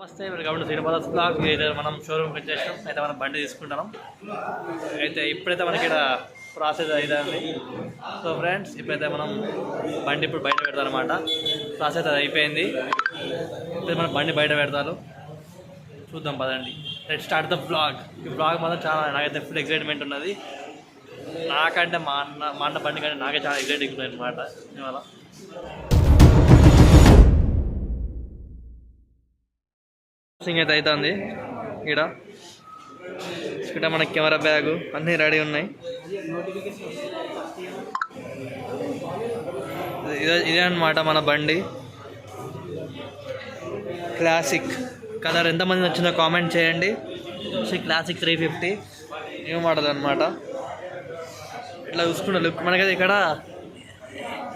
నమస్తే, welcome to Srinivas blog. అయితే మనం షోరూమ్కి వచ్చేసాం. అయితే మనం బండి తీసుకుంటాం. అయితే ఇప్పుడైతే మనకి ఇక్కడ ప్రాసెస్ అయిపోయింది. సో ఫ్రెండ్స్, ఇప్పుడైతే మనం బండి ఇప్పుడు బయట పెడతాం అనమాట. ప్రాసెస్ అది అయిపోయింది. ఇప్పుడు మనం బండి బయట పెడతారు. చూద్దాం పదండి. Let start the blog. ఈ బ్లాగ్ మాత్రం చాలా నాకైతే ఫుల్ ఎక్సైట్మెంట్ ఉన్నది. నాకంటే మా అన్న బండి కంటే నాకే చాలా ఎక్సైటింగ్ ఉంది అనమాట. ఇవాళ అయితే అవుతుంది. ఇక్కడ మన కెమెరా బ్యాగు అన్నీ రెడీ ఉన్నాయి. ఇదే అనమాట మన బండి. క్లాసిక్ కలర్ ఎంతమంది వచ్చిందో కామెంట్ చేయండి. క్లాసిక్ 350 న్యూ మోడల్ అనమాట. ఇట్లా చూసుకున్న లుక్ మనకైతే ఇక్కడ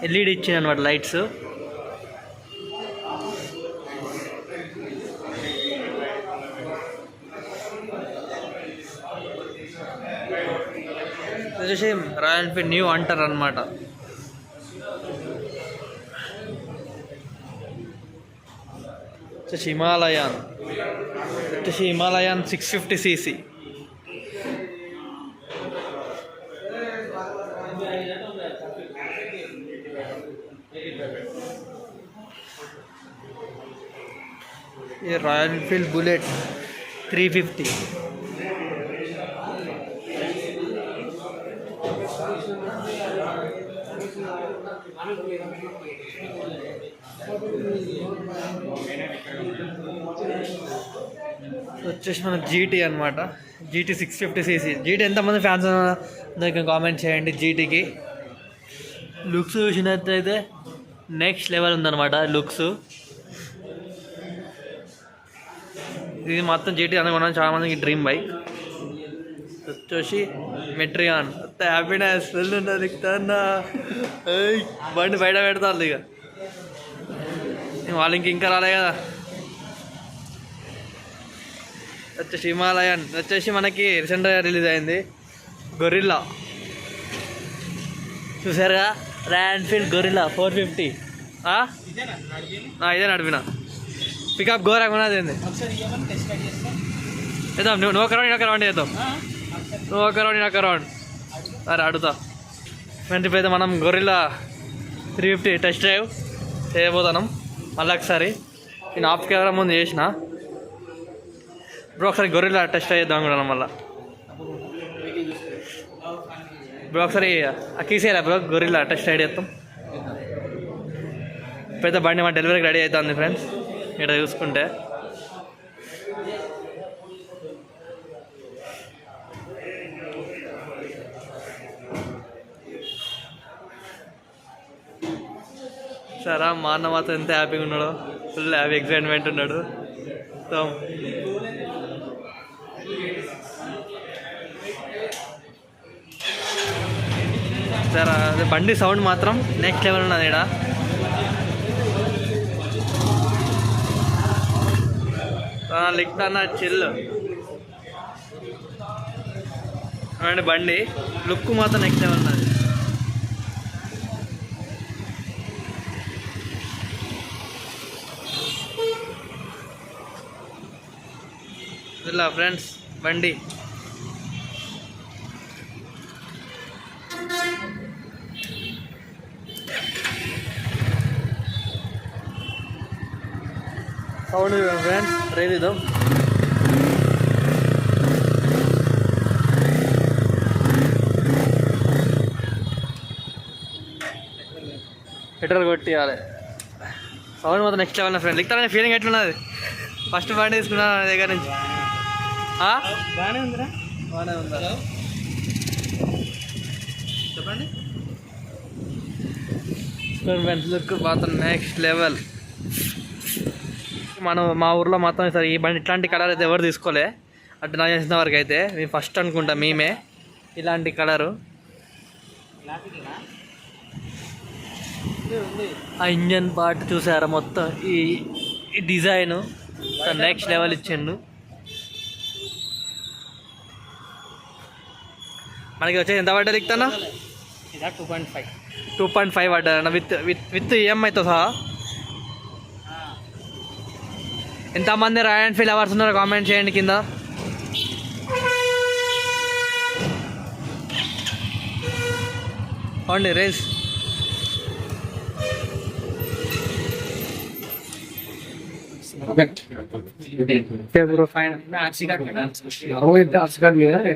ఎల్ఈడి ఇచ్చింది అనమాట, లైట్స్. వచ్చేసి రాయల్ ఎన్ఫీల్డ్ న్యూ అంటారు అనమాట. వచ్చేసి హిమాలయాన్ 650cc. ये रॉयल एनफील्ड बुलेट 350. వచ్చేసి మన జీటీ అనమాట. GT 650cc. జీటీ ఎంతమంది ఫ్యాన్స్ దగ్గర కామెంట్ చేయండి. జీటీకి లుక్స్ చూసినట్టయితే నెక్స్ట్ లెవెల్ ఉందన్నమాట లుక్స్. ఇది మొత్తం జీటీ అనుకున్నాను, చాలా మందికి డ్రీమ్ బైక్. వచ్చేసి మెట్రియాన్. హ్యాపీనెస్ ఫుల్ ఉన్నది. బండి బయట పెడతారు ఇక. వాళ్ళు ఇంకా రాలే కదా. వచ్చేసి హిమాలయన్ వచ్చేసి మనకి రీసెంట్గా రిలీజ్ అయింది. గొరిల్లా చూసారుగా, రాయల్ ఎన్ఫీల్డ్ గొరిల్లా 450. ఇదే నడిపిన పికప్ ఘోరంగా ఉన్నది. ఏంది చేద్దాం. నువ్వు ఒక రౌండ్ ఒక రౌండ్ చేద్దాం. నువ్వు ఒక రౌండ్ అరే అడుగుతా. ఫ్రెండ్స్, ఇప్పుడైతే మనం గొరిల్లా 350 టెస్ట్ డ్రైవ్ చేయబోతున్నాం. మళ్ళీ ఒకసారి నేను ఆఫ్ కెమెరా ముందు చేసిన. బ్రో ఒకసారి గొరిల్లా టెస్ట్ చేద్దాం అనుకున్నాను. మళ్ళీ బ్రో ఒకసారి కీసేయాలా బ్రో, గొరిల్లా టెస్ట్ రైడ్ చేస్తాం. ఇప్పుడైతే బండి మా డెలివరీకి రెడీ అవుతుంది ఫ్రెండ్స్. ఇక్కడ చూసుకుంటే సరే, మా అన్న మాత్రం ఎంత హ్యాపీగా ఉన్నాడో. ఫుల్ హ్యాపీ ఎక్సైట్మెంట్ ఉన్నాడు. సరే, అదే బండి సౌండ్ మాత్రం నెక్స్ట్ లెవెల్ ఉన్నది. ఇక్కడ లిక్తాన చిల్ అండి. బండి లుక్ మాత్రం నెక్స్ట్ లెవెల్ ఉన్నది. ఇలా ఫ్రెండ్స్ బండి సౌండ్ ఫ్రెండ్స్ రేదిద్దాం. పెట్రోల్ కొట్టియాలి. సౌండ్ మొత్తం నెక్స్ట్ లెవెల్ ఫ్రెండ్. లిక్తానే ఫీలింగ్ ఎట్లున్నది? ఫస్ట్ బండి తీసుకున్నా దగ్గర నుంచి. బాగానే ఉందిరా, బాగానే ఉందా? చెప్పండి. ఫ్రెండ్స్ లుక్ మాత్రం నెక్స్ట్ లెవెల్. మా ఊర్లో మాత్రం సరే ఈ బండి ఇట్లాంటి కలర్ అయితే ఎవరు తీసుకోలే. అంటే నాకు చేసిన వరకు అయితే మేము ఫస్ట్ అనుకుంటా మేమే ఇలాంటి కలరు. ఆ ఇంజన్ పార్ట్ చూసారా, మొత్తం ఈ డిజైను నెక్స్ట్ లెవెల్ ఇచ్చిండు. మనకి వచ్చేది ఎంత పడ్డది ఇస్తానా? 2.5 పడ్డదన్న విత్ ఈఎంఐతో సహా. ఎంతమంది రాయల్ ఎన్ఫీల్డ్ లవర్స్ ఉన్నారో కామెంట్ చేయండి కింద. అవునండి రేస్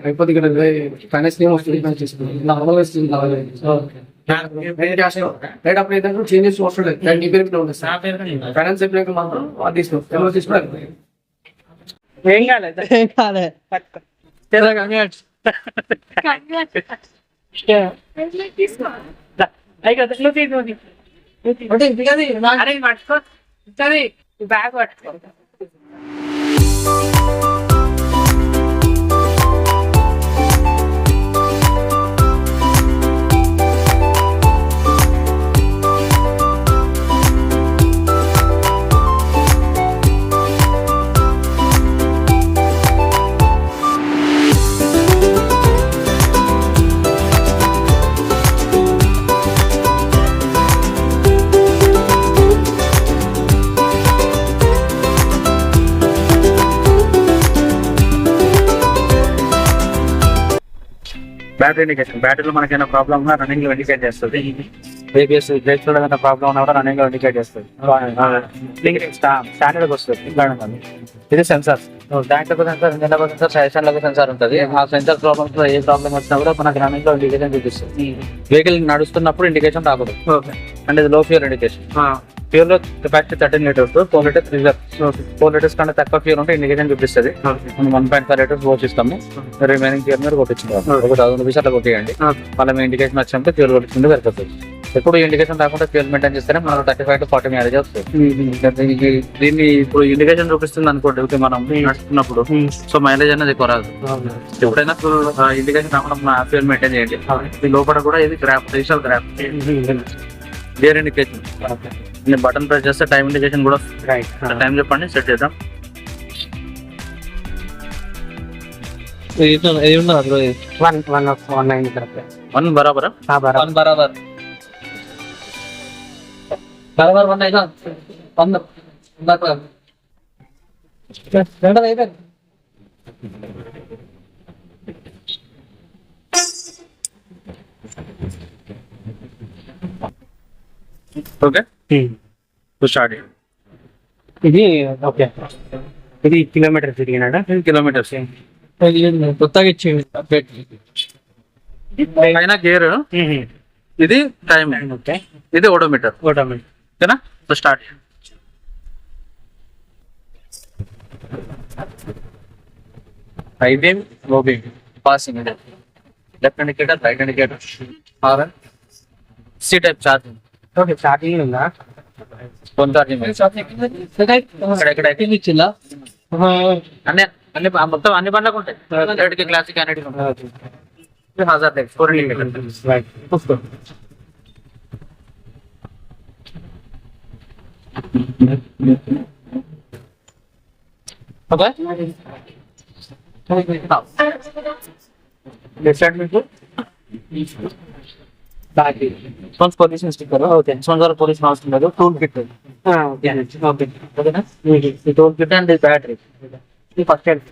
అయిపోతుంది ఇక్కడ ఫైనాన్స్ ఏం వస్తుంది నార్మల్ రైట్ అప్పుడు ఏంటంటే చేంజెస్ వస్తుంది నీ పేరు ఉంటుంది ఫైనాన్స్ చెప్పినాక మాత్రం అది తీసుకో తీసుకోవాలి. ఏం కాలేదు బ్యాగ్ పట్టుకో. బ్యాటరీ ఇండికేషన్, బ్యాటరీలో మనకైనా ప్రాబ్లమ్ ఉన్నా రన్నింగ్ లో ఇండికేట్ చేస్తుంది. ఏబిఎస్ బ్రేక్స్ లో ఏదైనా ప్రాబ్లమ్ ఉన్నా కూడా రన్నింగ్ లో ఇండికేట్ చేస్తుంది. స్టాండర్డ్ వస్తుంది. ఇది సెన్సార్, దాంట్లో సెన్సార్, ఇంజన్ సెన్సార్, సజెషన్ లో సెన్సార్ ఉంటుంది. ఆ సెన్సార్ ప్రాబ్లమ్స్ లో ఏ ప్రాబ్లమ్ వచ్చినా కూడా మనకి రన్నింగ్ లో ఇండికేషన్ చూపిస్తుంది. వెహికల్ నడుస్తున్నప్పుడు ఇండికేషన్ రాకూడదు. అండ్ ఇది లో ఫ్యూర్ ఇండికేషన్. ఫ్యూర్ లో capacity 13 litres, 4 litres reserve. 4 litres కంటే తక్కువ ఫ్యూర్ ఉంటే ఇండికేషన్ చూపిస్తుంది. మనం 1.5 లీటర్స్ పోషిస్తాము. రిమైనింగ్ ఫ్యూర్ మీరు కొట్టించుకోవాలి. ఒక 1000 నిమిషాలు కొట్టియండి. మళ్ళీ మీ ఇండికేషన్ వచ్చినప్పుడు ఫ్యూర్ కొట్టించుకుంటే సరిపోతుంది. ఎప్పుడు ఇండికేషన్ రాకుండా ఫ్యూర్ మెయింటైన్ చేస్తేనే మనకు 35 to 40 మైలేజ్ వస్తుంది. దీన్ని ఇప్పుడు ఇండికేషన్ చూపిస్తుంది అనుకోండి మనం నడుస్తున్నప్పుడు, సో మైలేజ్ అనేది ఎక్కువ రాదు. ఎప్పుడైనా ఇండికేషన్ రాకుండా మన ఫ్యూర్ మెయింటైన్ చేయండి. ఈ లోపల కూడా ఇది graph, digital graph, gear indication. నేను బటన్ ప్రెస్ చేస్తే టైం ఇండికేషన్ కూడా టైం చెప్పండి, సెట్ చేద్దాం. వన్ బరాబర్ ఓకే. స్టార్ట్. ఇది ఓకే, ఇది కిలోమీటర్ తిరిగినాడా? కిలోమీటర్స్ కొత్తగా ఇచ్చింది పైన గేర్, ఇది టైం, ఇది ఓడోమీటర్. ఓకేనా? Start. High beam, low beam, passing, left indicator, right indicator, horn, C type charging. Okay, charging ఉందా? ఫోన్ ఛార్జింగ్ ఇచ్చిందా? అన్ని అన్ని మొత్తం అన్ని బండ్లకు ఉంటాయి. కి క్లాసిక్ అన్నిటికి ఉంటాయి. Hazard type 4 indicator. Okay. Left side మీకు sponsor position sticker. Okay, sponsor position అవసరం లేదు. Tool kit. ఓకే ఓకేనా? ఈ టూల్ కిట్ అండ్ బ్యాటరీ. ఇది ఫస్ట్ ఎయిడ్.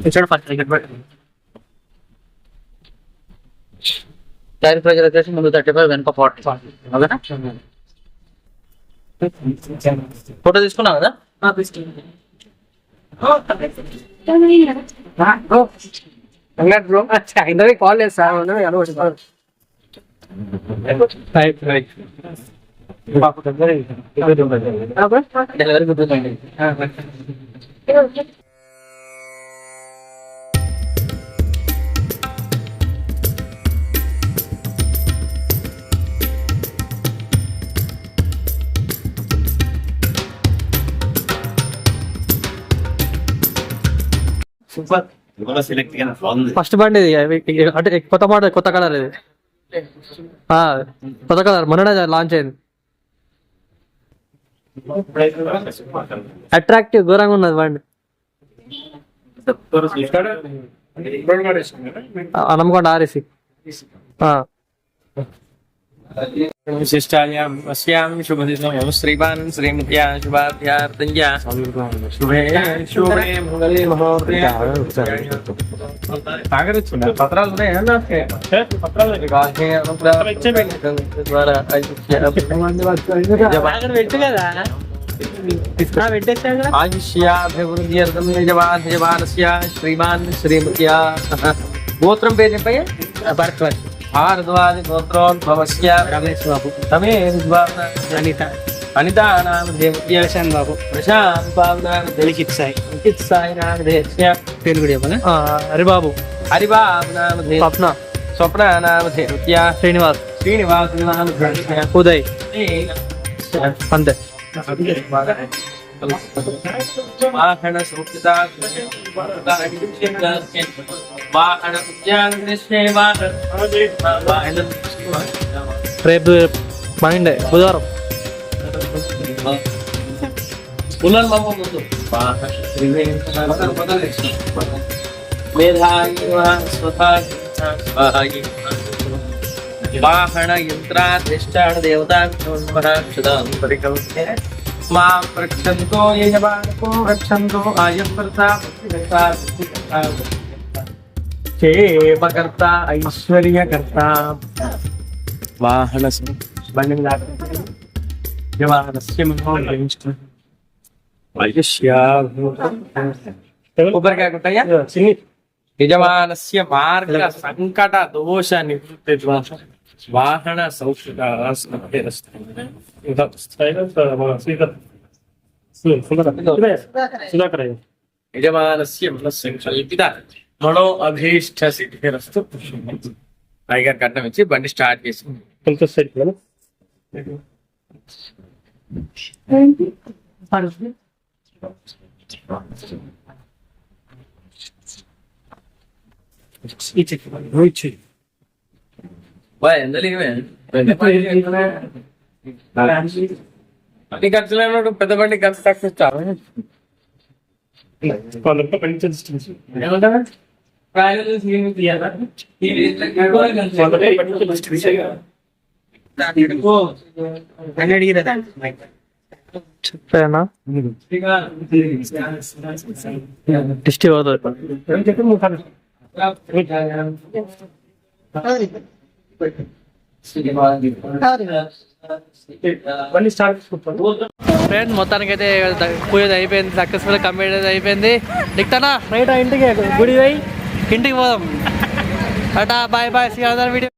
ఇక్కడ first aid battery. Tyre pressure వచ్చేసి ముందు 35, వెనుక 40. ఓకేనా? ఫోటో తీసుకున్నావు కదా? బ్రో ఇందరికి కాల్ చేస్తా. డెలివరీ గుర్తుందండి. ఫస్ట్ బండి ఇది, అంటే కొత్త మోడల్, కొత్త కలర్ ఇది. కొత్త కలర్ మొన్న లాంచ్ అయింది. అట్రాక్టివ్ ఘోరంగా ఉన్నది బండి. నమ్మకండి RS. विशिष्टायां अस्यां शुभदिनं श्रीमान् श्रीमत्या शुभाभ्यार्तन्या शुभे शुभे मंगले महोदय आगच्छतु पत्राలు ఉన్నాయా నాకే పత్రాలు కాకే ద్వారా ఆయుష్యాభివృద్ధ్యర్థం యజమానస్య శ్రీమాన్ శ్రీమత్యా గోత్రం పేరు చెప్పయ్యా భరద్వాజ్ భారద్వాజ్ గోత్రోద్భవస్య రమేష్ బాబు అనిత అనిత నామధేయ ప్రశాంత్ బాబు ప్రశాంత్ బాబు లిఖిత్ సాయి నామధేయ పేరు కూడా చెప్పాలి హరిబాబు నామధేయ స్వప్న నామధేయ శ్రీనివాస్ నామధేయ ఉదయ్ అంతే వాహన సూక్త రేపు మండే బుధవారం వాహన యంత్రాధిష్టాన దేవతా మా రక్షంతో యజమానకో రక్షంతో క్షేమకర్త ఐశ్వర్యకర్త వాహన కొబ్బరికాయ కొట్టయ్యా యజమానస్య మార్గ సంకట దోష నివృత్తి వాహన సౌఖ్య యజమానస్య మనస్సంకల్పిత మనో అభీష్ట సిద్ధిరస్తు టైగర్ కట్నం ఇచ్చి బండి స్టార్ట్ చేసి అన్ని ఖర్చులు పెద్ద బండి ఖర్చు తక్కువ ఇస్తారు చెప్పానా డిస్ట్రిక్ట్ అవుతుంది ఫ్రెండ్ మొత్తానికి అయితే పూజ అయిపోయింది, సక్సెస్ఫుల్ కంప్లీట్ అయిపోయింది. దిక్తానా రైట్ ఇంటికి గుడి పోయి ఇంటికి పోదాం. Tata bye bye. See you other video.